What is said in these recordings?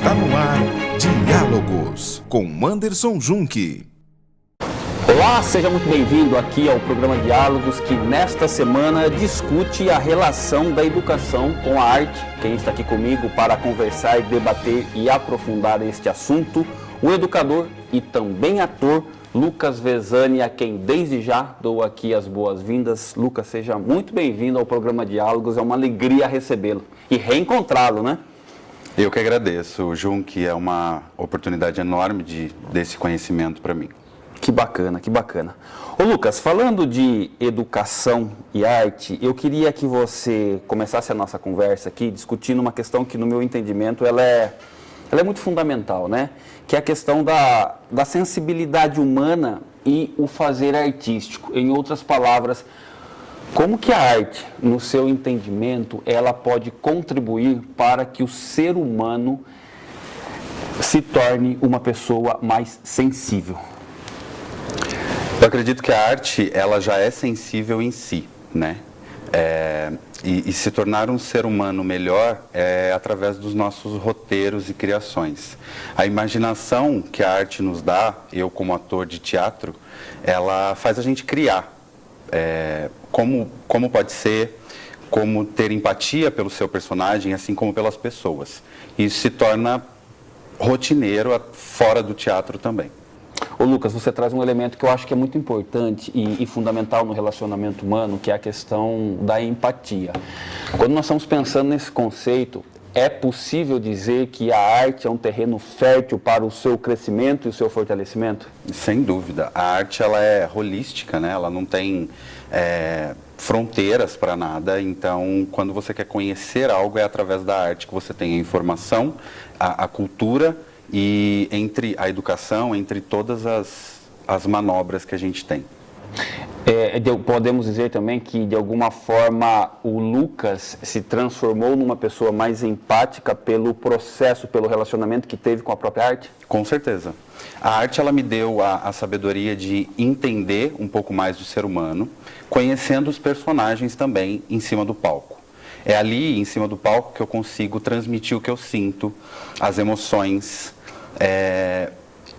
Está no ar Diálogos com Manderson Junque. Olá, seja muito bem-vindo aqui ao programa Diálogos, que nesta semana discute a relação da educação com a arte. Quem está aqui comigo para conversar, debater e aprofundar este assunto, o educador e também ator Lucas Vesani, a quem desde já dou aqui as boas-vindas. Lucas, seja muito bem-vindo ao programa Diálogos, é uma alegria recebê-lo e reencontrá-lo, né? Eu que agradeço, Junque, é uma oportunidade enorme desse conhecimento para mim. Que bacana, que bacana. Ô Lucas, falando de educação e arte, eu queria que você começasse a nossa conversa aqui discutindo uma questão que, no meu entendimento, ela é muito fundamental, né? Que é a questão da sensibilidade humana e o fazer artístico. Em outras palavras, como que a arte, no seu entendimento, ela pode contribuir para que o ser humano se torne uma pessoa mais sensível? Eu acredito que a arte, ela já é sensível em si, né? E se tornar um ser humano melhor é através dos nossos roteiros e criações. A imaginação que a arte nos dá, eu como ator de teatro, ela faz a gente criar. Como pode ser, como ter empatia pelo seu personagem, assim como pelas pessoas. Isso se torna rotineiro fora do teatro também. Ô Lucas, você traz um elemento que eu acho que é muito importante e fundamental no relacionamento humano, que é a questão da empatia. Quando nós estamos pensando nesse conceito, é possível dizer que a arte é um terreno fértil para o seu crescimento e o seu fortalecimento? Sem dúvida. A arte, ela é holística, né? Ela não tem fronteiras para nada. Então, quando você quer conhecer algo, é através da arte que você tem a informação, a cultura, e entre a educação, entre todas as manobras que a gente tem. Podemos dizer também que, de alguma forma, o Lucas se transformou numa pessoa mais empática pelo processo, pelo relacionamento que teve com a própria arte? Com certeza. A arte, ela me deu a sabedoria de entender um pouco mais do ser humano, conhecendo os personagens também em cima do palco. É ali, em cima do palco, que eu consigo transmitir o que eu sinto, as emoções.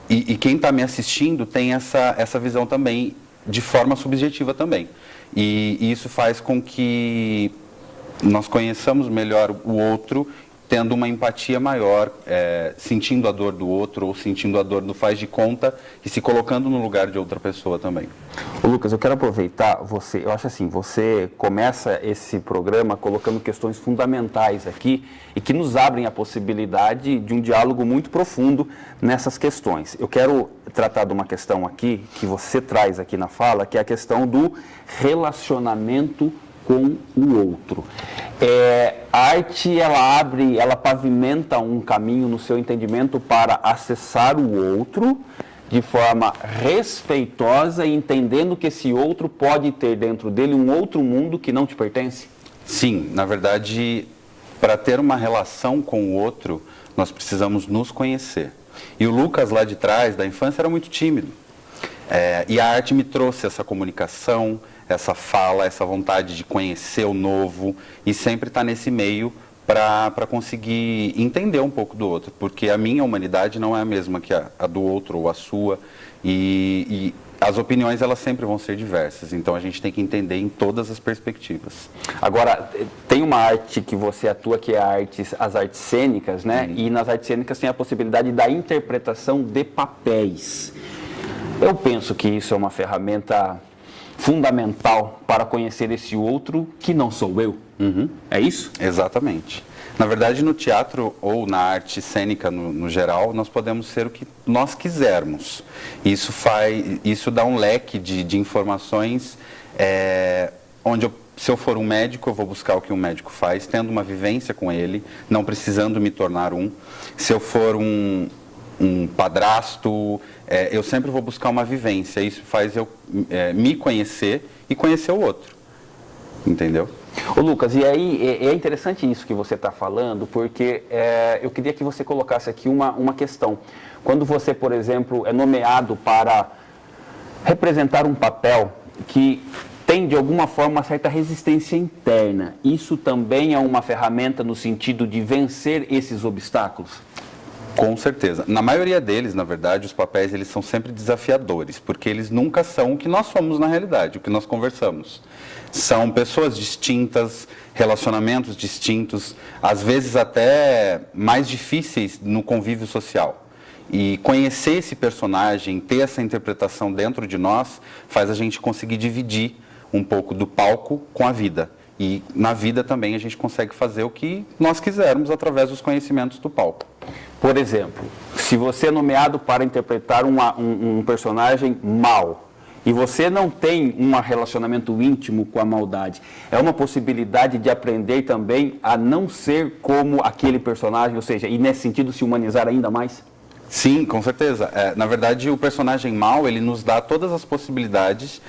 E quem está me assistindo tem essa visão também, de forma subjetiva também. E isso faz com que nós conheçamos melhor o outro, tendo uma empatia maior, sentindo a dor do outro ou sentindo a dor do faz de conta e se colocando no lugar de outra pessoa também. Ô Lucas, eu quero aproveitar eu acho assim, você começa esse programa colocando questões fundamentais aqui e que nos abrem a possibilidade de um diálogo muito profundo nessas questões. Eu quero tratar de uma questão aqui que você traz aqui na fala, que é a questão do relacionamento com o outro. A arte, ela pavimenta um caminho, no seu entendimento, para acessar o outro de forma respeitosa e entendendo que esse outro pode ter dentro dele um outro mundo que não te pertence? Sim, na verdade, para ter uma relação com o outro, nós precisamos nos conhecer. E o Lucas, lá de trás, da infância, era muito tímido. E a arte me trouxe essa comunicação, essa fala, essa vontade de conhecer o novo e sempre estar nesse meio para conseguir entender um pouco do outro, porque a minha humanidade não é a mesma que a do outro ou a sua, e as opiniões, elas sempre vão ser diversas, então a gente tem que entender em todas as perspectivas. Agora, tem uma arte que você atua, que é as artes cênicas, né? E nas artes cênicas tem a possibilidade da interpretação de papéis. Eu penso que isso é uma ferramenta fundamental para conhecer esse outro que não sou eu. É isso? Exatamente. Na verdade, no teatro ou na arte cênica no geral, nós podemos ser o que nós quisermos. Isso dá um leque de informações, onde se eu for um médico, eu vou buscar o que um médico faz, tendo uma vivência com ele, não precisando me tornar um. Se eu for um padrasto, eu sempre vou buscar uma vivência. Isso faz eu me conhecer e conhecer o outro. Entendeu? Ô Lucas, e aí é interessante isso que você está falando, porque eu queria que você colocasse aqui uma questão. Quando você, por exemplo, é nomeado para representar um papel que tem, de alguma forma, uma certa resistência interna, isso também é uma ferramenta no sentido de vencer esses obstáculos? Com certeza. Na maioria deles, na verdade, os papéis eles são sempre desafiadores, porque eles nunca são o que nós somos na realidade, o que nós conversamos. São pessoas distintas, relacionamentos distintos, às vezes até mais difíceis no convívio social. E conhecer esse personagem, ter essa interpretação dentro de nós, faz a gente conseguir dividir um pouco do palco com a vida. E na vida também a gente consegue fazer o que nós quisermos através dos conhecimentos do palco. Por exemplo, se você é nomeado para interpretar um personagem mau, e você não tem um relacionamento íntimo com a maldade, é uma possibilidade de aprender também a não ser como aquele personagem, ou seja, e nesse sentido se humanizar ainda mais? Sim, com certeza. Na verdade, o personagem mau, ele nos dá todas as possibilidades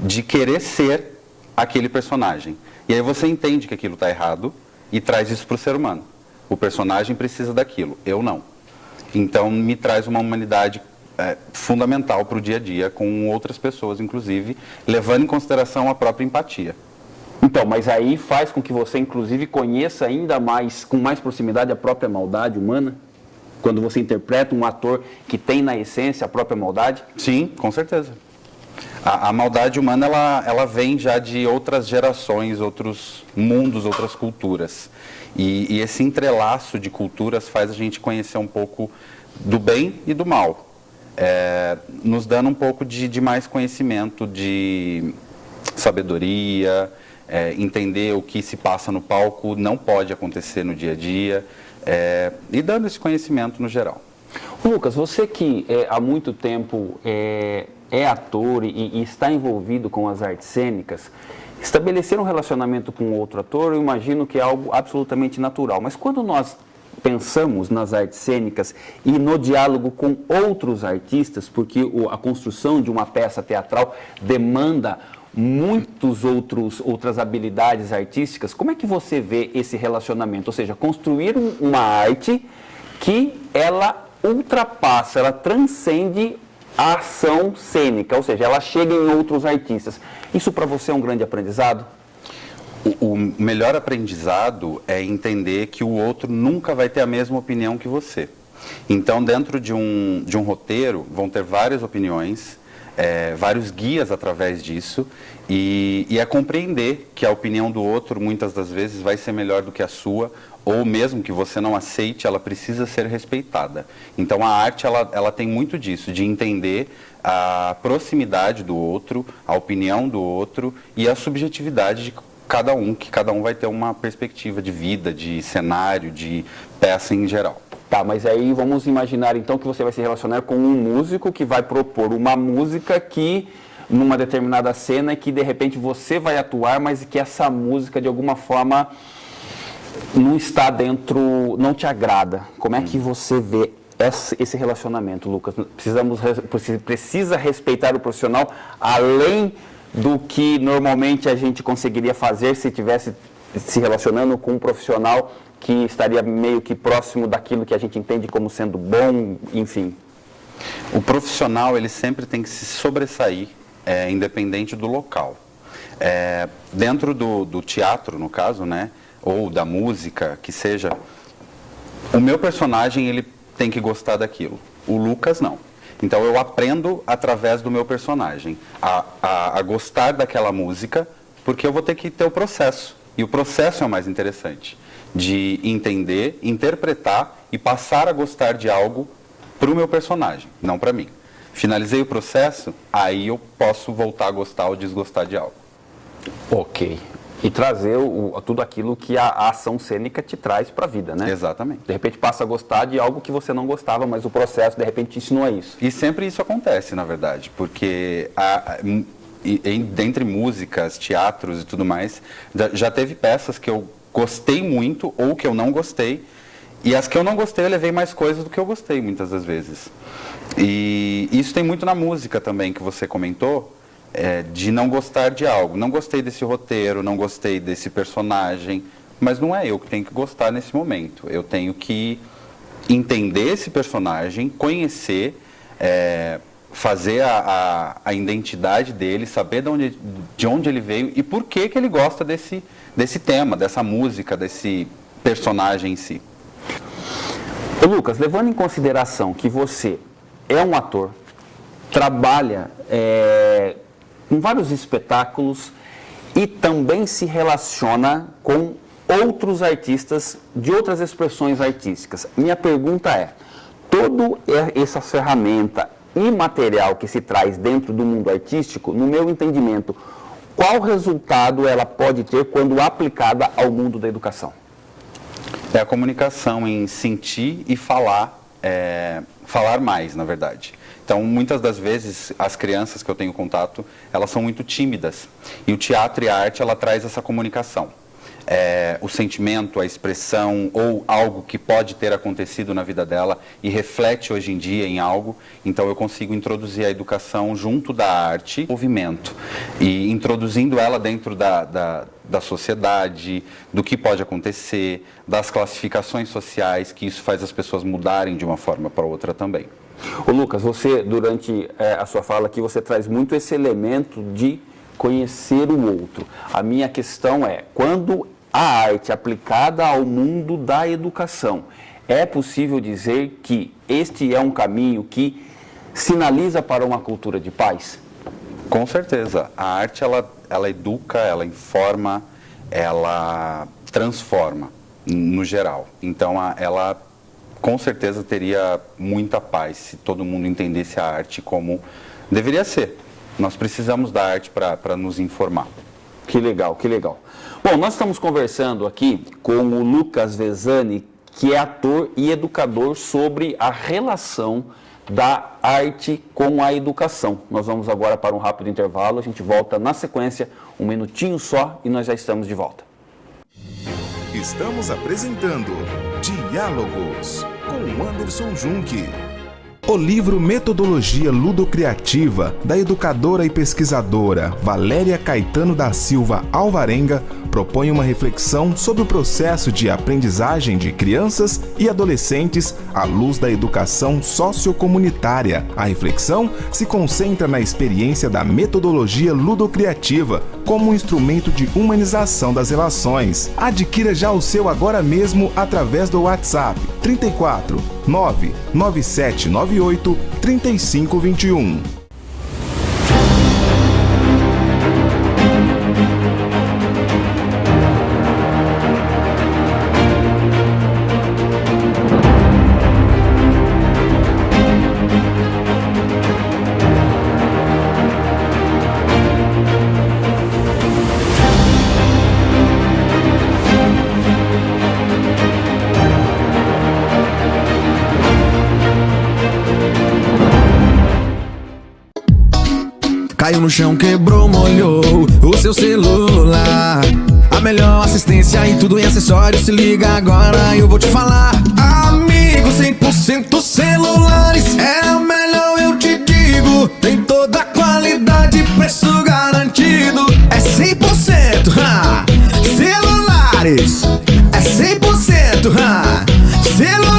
de querer ser aquele personagem. E aí você entende que aquilo está errado e traz isso para o ser humano. O personagem precisa daquilo, eu não. Então, me traz uma humanidade fundamental para o dia a dia, com outras pessoas, inclusive, levando em consideração a própria empatia. Então, mas aí faz com que você, inclusive, conheça ainda mais, com mais proximidade, a própria maldade humana? Quando você interpreta um ator que tem na essência a própria maldade? Sim, com certeza. A maldade humana, ela vem já de outras gerações, outros mundos, outras culturas. E esse entrelaço de culturas faz a gente conhecer um pouco do bem e do mal. Nos dando um pouco de mais conhecimento, de sabedoria, entender o que se passa no palco não pode acontecer no dia a dia, e dando esse conhecimento no geral. Lucas, você que há muito tempo é ator e está envolvido com as artes cênicas, estabelecer um relacionamento com outro ator, eu imagino que é algo absolutamente natural. Mas quando nós pensamos nas artes cênicas e no diálogo com outros artistas, porque a construção de uma peça teatral demanda outras habilidades artísticas, como é que você vê esse relacionamento? Ou seja, construir uma arte que ela ultrapassa, ela transcende a ação cênica, ou seja, ela chega em outros artistas. Isso para você é um grande aprendizado? O melhor aprendizado é entender que o outro nunca vai ter a mesma opinião que você. Então, dentro de um roteiro, vão ter várias opiniões, vários guias através disso, e é compreender que a opinião do outro, muitas das vezes, vai ser melhor do que a sua, ou mesmo que você não aceite, ela precisa ser respeitada. Então, a arte, ela tem muito disso, de entender a proximidade do outro, a opinião do outro e a subjetividade de cada um, que cada um vai ter uma perspectiva de vida, de cenário, de peça em geral. Tá, mas aí vamos imaginar então que você vai se relacionar com um músico que vai propor uma música que, numa determinada cena, que de repente você vai atuar, mas que essa música de alguma forma não está dentro, não te agrada. Como é que você vê esse relacionamento, Lucas? Precisa respeitar o profissional além do que normalmente a gente conseguiria fazer se estivesse se relacionando com um profissional que estaria meio que próximo daquilo que a gente entende como sendo bom, enfim. O profissional, ele sempre tem que se sobressair, independente do local. Dentro do teatro, no caso, né, ou da música, que seja, o meu personagem, ele tem que gostar daquilo. O Lucas, não. Então, eu aprendo através do meu personagem a gostar daquela música, porque eu vou ter que ter o processo. E o processo é o mais interessante, de entender, interpretar e passar a gostar de algo para o meu personagem, não para mim. Finalizei o processo, aí eu posso voltar a gostar ou desgostar de algo. Ok. E trazer tudo aquilo que a ação cênica te traz para a vida, né? Exatamente. De repente passa a gostar de algo que você não gostava, mas o processo de repente te ensinou a isso. E sempre isso acontece, na verdade, porque dentre músicas, teatros e tudo mais, já teve peças que eu gostei muito ou que eu não gostei, e as que eu não gostei eu levei mais coisas do que eu gostei muitas das vezes. E isso tem muito na música também, que você comentou, de não gostar de algo. Não gostei desse roteiro, não gostei desse personagem, mas não é eu que tenho que gostar nesse momento. Eu tenho que entender esse personagem, conhecer, fazer a identidade dele, saber de onde ele veio e por que ele gosta desse tema, dessa música, desse personagem em si. Ô Lucas, levando em consideração que você é um ator, trabalha com vários espetáculos e também se relaciona com outros artistas de outras expressões artísticas. Minha pergunta é, toda essa ferramenta e material que se traz dentro do mundo artístico, no meu entendimento, qual resultado ela pode ter quando aplicada ao mundo da educação? É a comunicação em sentir e falar, falar mais, na verdade. Então, muitas das vezes, as crianças que eu tenho contato, elas são muito tímidas. E o teatro e a arte, ela traz essa comunicação. O sentimento, a expressão ou algo que pode ter acontecido na vida dela e reflete hoje em dia em algo. Então, eu consigo introduzir a educação junto da arte, movimento, e introduzindo ela dentro da sociedade, do que pode acontecer, das classificações sociais, que isso faz as pessoas mudarem de uma forma para outra também. Ô Lucas, você, durante a sua fala aqui, você traz muito esse elemento de conhecer o outro. A minha questão é, quando a arte aplicada ao mundo da educação, é possível dizer que este é um caminho que sinaliza para uma cultura de paz? Com certeza. A arte, ela educa, ela informa, ela transforma, no geral. Então, ela com certeza teria muita paz se todo mundo entendesse a arte como deveria ser. Nós precisamos da arte para nos informar. Que legal, que legal. Bom, nós estamos conversando aqui com o Lucas Vesani, que é ator e educador, sobre a relação da arte com a educação. Nós vamos agora para um rápido intervalo, a gente volta na sequência, um minutinho só e nós já estamos de volta. Estamos apresentando Diálogos com Anderson Junque. O livro Metodologia Ludocriativa, da educadora e pesquisadora Valéria Caetano da Silva Alvarenga, propõe uma reflexão sobre o processo de aprendizagem de crianças e adolescentes à luz da educação sociocomunitária. A reflexão se concentra na experiência da metodologia ludocriativa como um instrumento de humanização das relações. Adquira já o seu agora mesmo através do WhatsApp 34 99798 3521. Caiu no chão, quebrou, molhou o seu celular. A melhor assistência em tudo em acessórios, se liga agora, eu vou te falar. Amigo, 100% celulares, é a melhor, eu te digo. Tem toda a qualidade, preço garantido. É 100%, celulares. É 100%, celulares.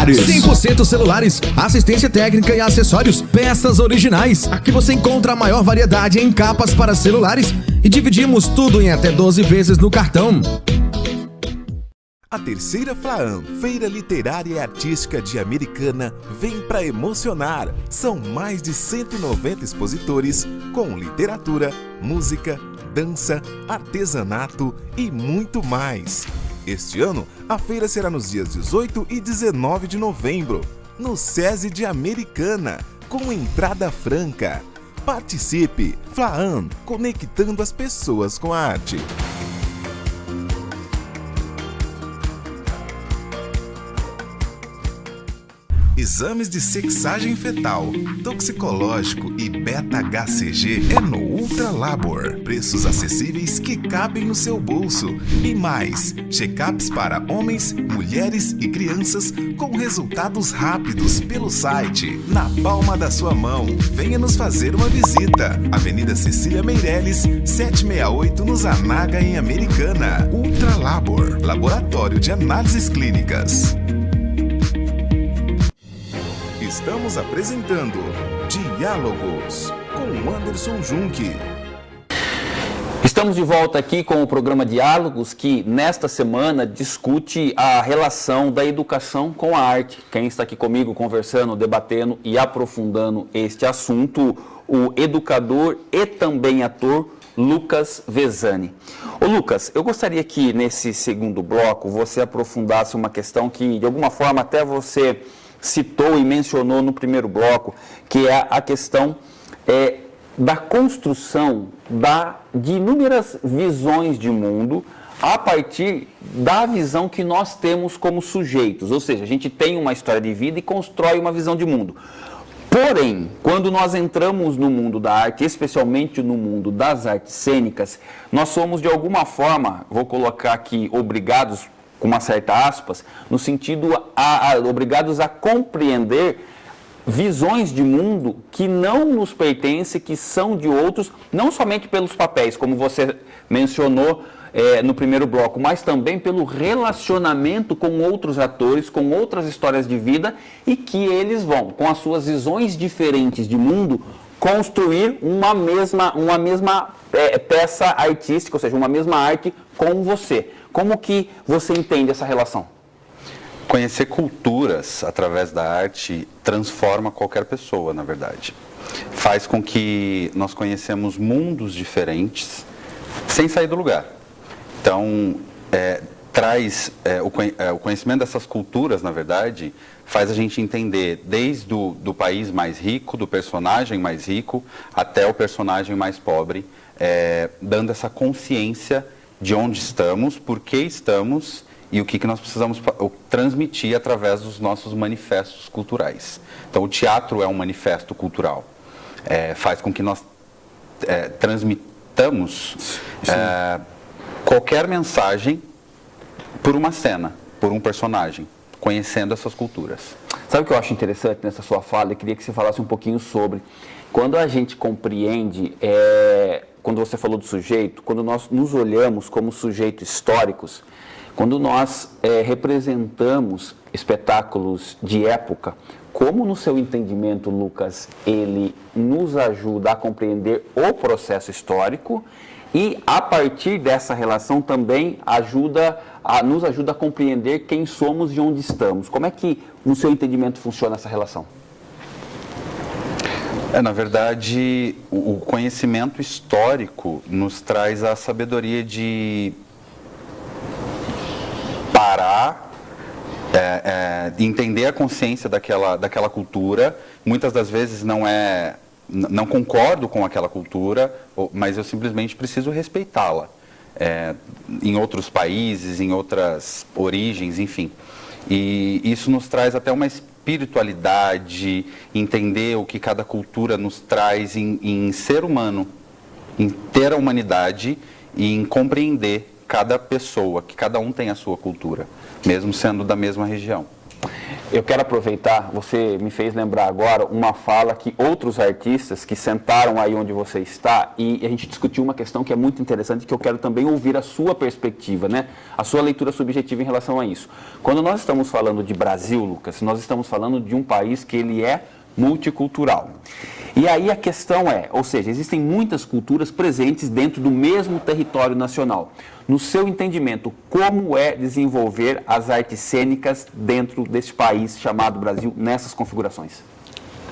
100% celulares, assistência técnica e acessórios, peças originais. Aqui você encontra a maior variedade em capas para celulares e dividimos tudo em até 12 vezes no cartão. A terceira FLAAM, Feira Literária e Artística de Americana, vem para emocionar. São mais de 190 expositores com literatura, música, dança, artesanato e muito mais. Este ano, a feira será nos dias 18 e 19 de novembro, no SESI de Americana, com entrada franca. Participe! FLAAM, conectando as pessoas com a arte. Exames de sexagem fetal, toxicológico e beta-HCG é no Ultra Labor. Preços acessíveis que cabem no seu bolso. E mais, check-ups para homens, mulheres e crianças com resultados rápidos pelo site, na palma da sua mão. Venha nos fazer uma visita. Avenida Cecília Meireles, 768 no Zanaga, em Americana. Ultra Labor, Laboratório de Análises Clínicas. Estamos apresentando Diálogos com Anderson Junque. Estamos de volta aqui com o programa Diálogos, que nesta semana discute a relação da educação com a arte. Quem está aqui comigo conversando, debatendo e aprofundando este assunto, o educador e também ator Lucas Vesani. Ô Lucas, eu gostaria que nesse segundo bloco você aprofundasse uma questão que de alguma forma até você citou e mencionou no primeiro bloco, que é a questão da construção de inúmeras visões de mundo a partir da visão que nós temos como sujeitos. Ou seja, a gente tem uma história de vida e constrói uma visão de mundo. Porém, quando nós entramos no mundo da arte, especialmente no mundo das artes cênicas, nós somos de alguma forma, vou colocar aqui, obrigados, com uma certa aspas, no sentido obrigados a compreender visões de mundo que não nos pertencem, que são de outros, não somente pelos papéis, como você mencionou no primeiro bloco, mas também pelo relacionamento com outros atores, com outras histórias de vida, e que eles vão, com as suas visões diferentes de mundo, construir uma mesma peça artística, ou seja, uma mesma arte com você. Como que você entende essa relação? Conhecer culturas através da arte transforma qualquer pessoa, na verdade. Faz com que nós conhecemos mundos diferentes sem sair do lugar. Então, o conhecimento dessas culturas, na verdade, faz a gente entender desde do país mais rico, do personagem mais rico, até o personagem mais pobre, dando essa consciência de onde estamos, por que estamos e o que nós precisamos transmitir através dos nossos manifestos culturais. Então, o teatro é um manifesto cultural. Faz com que nós transmitamos qualquer mensagem por uma cena, por um personagem, conhecendo essas culturas. Sabe o que eu acho interessante nessa sua fala? Eu queria que você falasse um pouquinho sobre quando a gente compreende, quando você falou do sujeito, quando nós nos olhamos como sujeitos históricos, quando nós representamos espetáculos de época, como no seu entendimento, Lucas, ele nos ajuda a compreender o processo histórico e, a partir dessa relação, também nos ajuda a compreender quem somos e onde estamos. Como é que, no seu entendimento, funciona essa relação? Na verdade, o conhecimento histórico nos traz a sabedoria de parar, entender a consciência daquela cultura. Muitas das vezes não concordo com aquela cultura, mas eu simplesmente preciso respeitá-la. Em outros países, em outras origens, enfim. E isso nos traz até uma espiritualidade, entender o que cada cultura nos traz em ser humano, em ter a humanidade e em compreender cada pessoa, que cada um tem a sua cultura, mesmo sendo da mesma região. Eu quero aproveitar, você me fez lembrar agora uma fala que outros artistas que sentaram aí onde você está e a gente discutiu uma questão que é muito interessante, que eu quero também ouvir a sua perspectiva, né? A sua leitura subjetiva em relação a isso. Quando nós estamos falando de Brasil, Lucas, nós estamos falando de um país que ele é multicultural. E aí a questão ou seja, existem muitas culturas presentes dentro do mesmo território nacional. No seu entendimento, como é desenvolver as artes cênicas dentro desse país chamado Brasil, nessas configurações?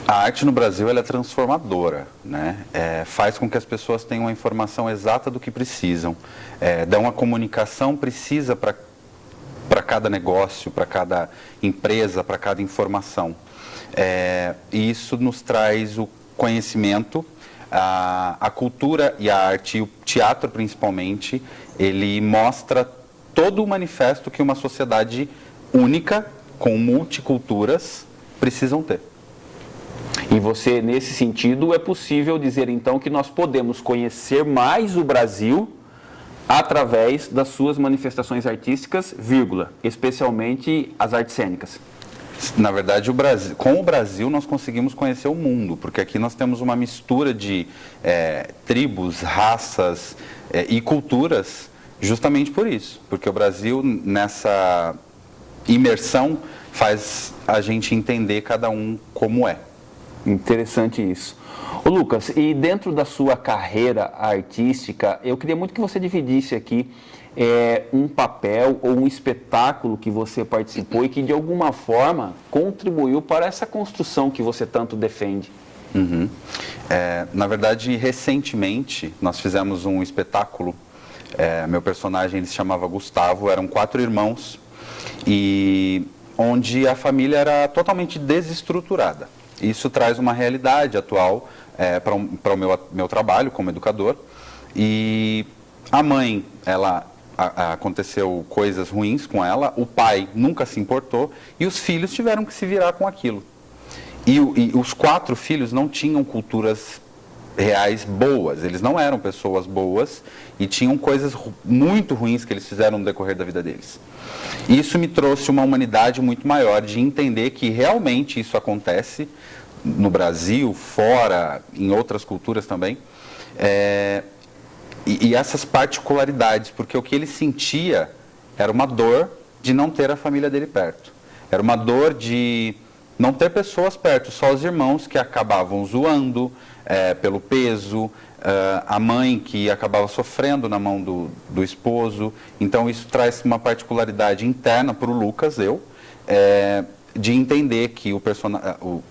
A arte no Brasil ela é transformadora, né? Faz com que as pessoas tenham a informação exata do que precisam, dá uma comunicação precisa para cada negócio, para cada empresa, para cada informação. E isso nos traz o conhecimento, a cultura e a arte, e o teatro principalmente, ele mostra todo o manifesto que uma sociedade única, com multiculturas, precisam ter. E você, nesse sentido, é possível dizer então que nós podemos conhecer mais o Brasil através das suas manifestações artísticas, especialmente as artes cênicas. Na verdade, com o Brasil nós conseguimos conhecer o mundo, porque aqui nós temos uma mistura de tribos, raças e culturas, justamente por isso. Porque o Brasil, nessa imersão, faz a gente entender cada um como é. Interessante isso. Ô Lucas, e dentro da sua carreira artística, eu queria muito que você dividisse aqui um papel ou um espetáculo que você participou e que de alguma forma contribuiu para essa construção que você tanto defende. Uhum. Na verdade, recentemente, nós fizemos um espetáculo. Meu personagem ele se chamava Gustavo, eram 4 irmãos, e onde a família era totalmente desestruturada. Isso traz uma realidade atual para o meu trabalho como educador. E a mãe, aconteceu coisas ruins com ela, o pai nunca se importou e os filhos tiveram que se virar com aquilo. E os 4 filhos não tinham culturas reais boas, eles não eram pessoas boas e tinham coisas muito ruins que eles fizeram no decorrer da vida deles. E isso me trouxe uma humanidade muito maior de entender que realmente isso acontece no Brasil, fora, em outras culturas também, e essas particularidades, porque o que ele sentia era uma dor de não ter a família dele perto, era uma dor de não ter pessoas perto, só os irmãos que acabavam zoando pelo peso, a mãe que acabava sofrendo na mão do esposo. Então isso traz uma particularidade interna para o Lucas, de entender que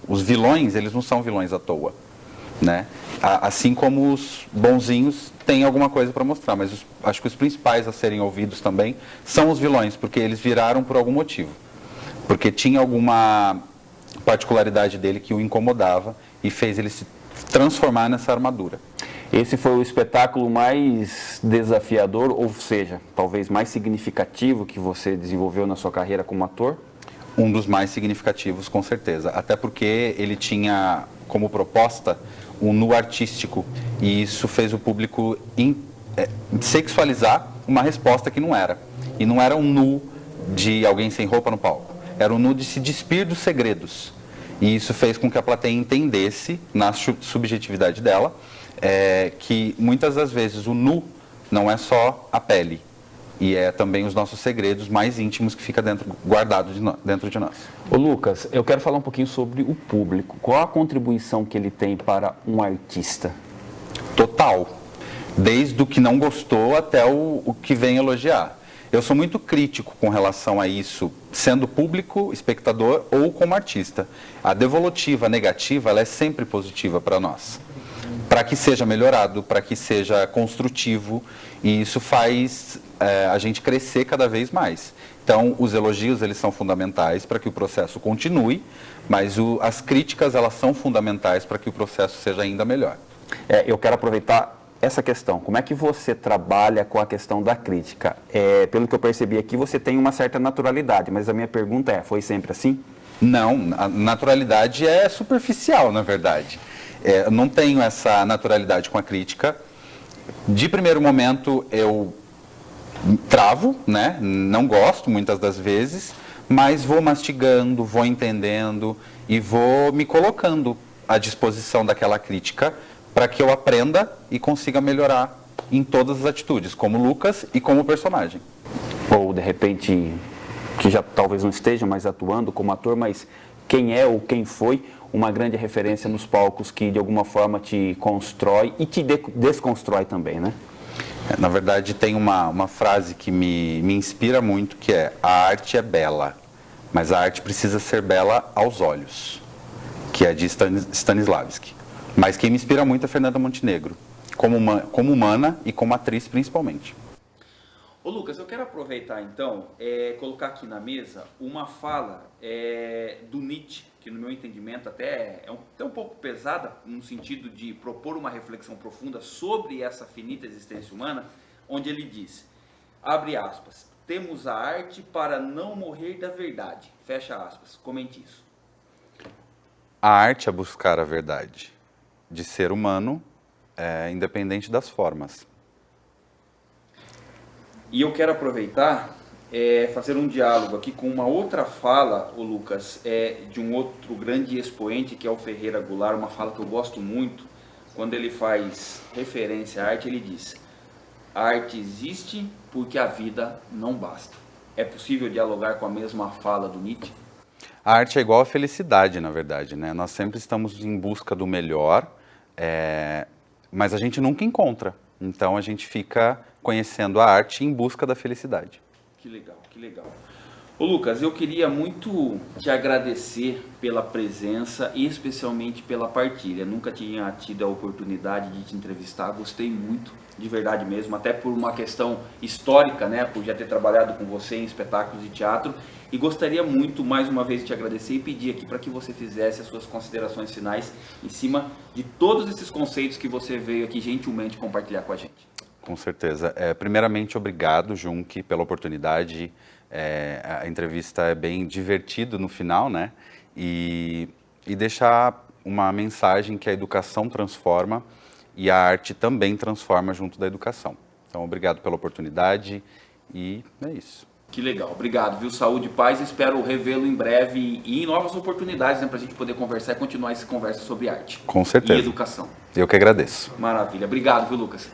os vilões, eles não são vilões à toa, né? Assim como os bonzinhos têm alguma coisa para mostrar, mas acho que os principais a serem ouvidos também são os vilões, porque eles viraram por algum motivo, porque tinha alguma particularidade dele que o incomodava e fez ele se transformar nessa armadura. Esse foi o espetáculo mais desafiador, ou seja, talvez mais significativo que você desenvolveu na sua carreira como ator? Um dos mais significativos, com certeza. Até porque ele tinha como proposta um nu artístico. E isso fez o público sexualizar uma resposta que não era. E não era um nu de alguém sem roupa no palco. Era um nu de se despir dos segredos. E isso fez com que a plateia entendesse, na subjetividade dela, que muitas das vezes o nu não é só a pele. E é também os nossos segredos mais íntimos que fica guardado dentro de nós. Ô Lucas, eu quero falar um pouquinho sobre o público. Qual a contribuição que ele tem para um artista? Total. Desde o que não gostou até o que vem elogiar. Eu sou muito crítico com relação a isso, sendo público, espectador ou como artista. A devolutiva negativa, ela é sempre positiva para nós. Para que seja melhorado, para que seja construtivo, e isso faz a gente crescer cada vez mais. Então, os elogios, eles são fundamentais para que o processo continue, mas as críticas, elas são fundamentais para que o processo seja ainda melhor. Eu quero aproveitar essa questão. Como é que você trabalha com a questão da crítica? Pelo que eu percebi aqui, você tem uma certa naturalidade, mas a minha pergunta foi sempre assim? Não, a naturalidade é superficial, na verdade. Eu não tenho essa naturalidade com a crítica. De primeiro momento, eu travo, né? Não gosto muitas das vezes, mas vou mastigando, vou entendendo e vou me colocando à disposição daquela crítica para que eu aprenda e consiga melhorar em todas as atitudes, como Lucas e como personagem. Ou, de repente, que já talvez não esteja mais atuando como ator, mas quem é ou quem foi uma grande referência nos palcos que de alguma forma te constrói e te desconstrói também, né? Na verdade, tem uma frase que me inspira muito, que é: a arte é bela, mas a arte precisa ser bela aos olhos, que é de Stanislavski. Mas quem me inspira muito é Fernanda Montenegro, como humana e como atriz principalmente. Ô Lucas, eu quero aproveitar então, colocar aqui na mesa uma fala do Nietzsche, que no meu entendimento até é um pouco pesada, no sentido de propor uma reflexão profunda sobre essa finita existência humana, onde ele diz, abre aspas, temos a arte para não morrer da verdade, fecha aspas, comente isso. A arte é buscar a verdade de ser humano, independente das formas. E eu quero aproveitar, fazer um diálogo aqui com uma outra fala, o Lucas, de um outro grande expoente, que é o Ferreira Goulart, uma fala que eu gosto muito. Quando ele faz referência à arte, ele diz, a arte existe porque a vida não basta. É possível dialogar com a mesma fala do Nietzsche? A arte é igual a felicidade, na verdade, né? Nós sempre estamos em busca do melhor, Mas a gente nunca encontra. Então a gente fica conhecendo a arte em busca da felicidade. Que legal, que legal. Ô Lucas, eu queria muito te agradecer pela presença e especialmente pela partilha. Nunca tinha tido a oportunidade de te entrevistar, gostei muito, de verdade mesmo, até por uma questão histórica, né, por já ter trabalhado com você em espetáculos de teatro. E gostaria muito, mais uma vez, de te agradecer e pedir aqui para que você fizesse as suas considerações finais em cima de todos esses conceitos que você veio aqui gentilmente compartilhar com a gente. Com certeza. Primeiramente, obrigado, Junque, pela oportunidade. A entrevista é bem divertido no final, né? E deixar uma mensagem que a educação transforma e a arte também transforma junto da educação. Então, obrigado pela oportunidade e é isso. Que legal, obrigado, viu? Saúde e paz, espero revê-lo em breve e em novas oportunidades, né, para a gente poder conversar e continuar essa conversa sobre arte. Com certeza. E educação. Eu que agradeço. Maravilha, obrigado, viu, Lucas?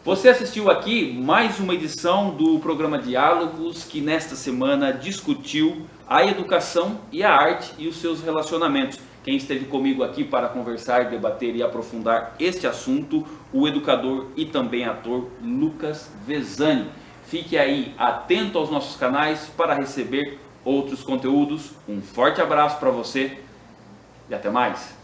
Você assistiu aqui mais uma edição do programa Diálogos, que nesta semana discutiu a educação e a arte e os seus relacionamentos. Quem esteve comigo aqui para conversar, debater e aprofundar este assunto, o educador e também ator Lucas Vesani. Fique aí atento aos nossos canais para receber outros conteúdos. Um forte abraço para você e até mais.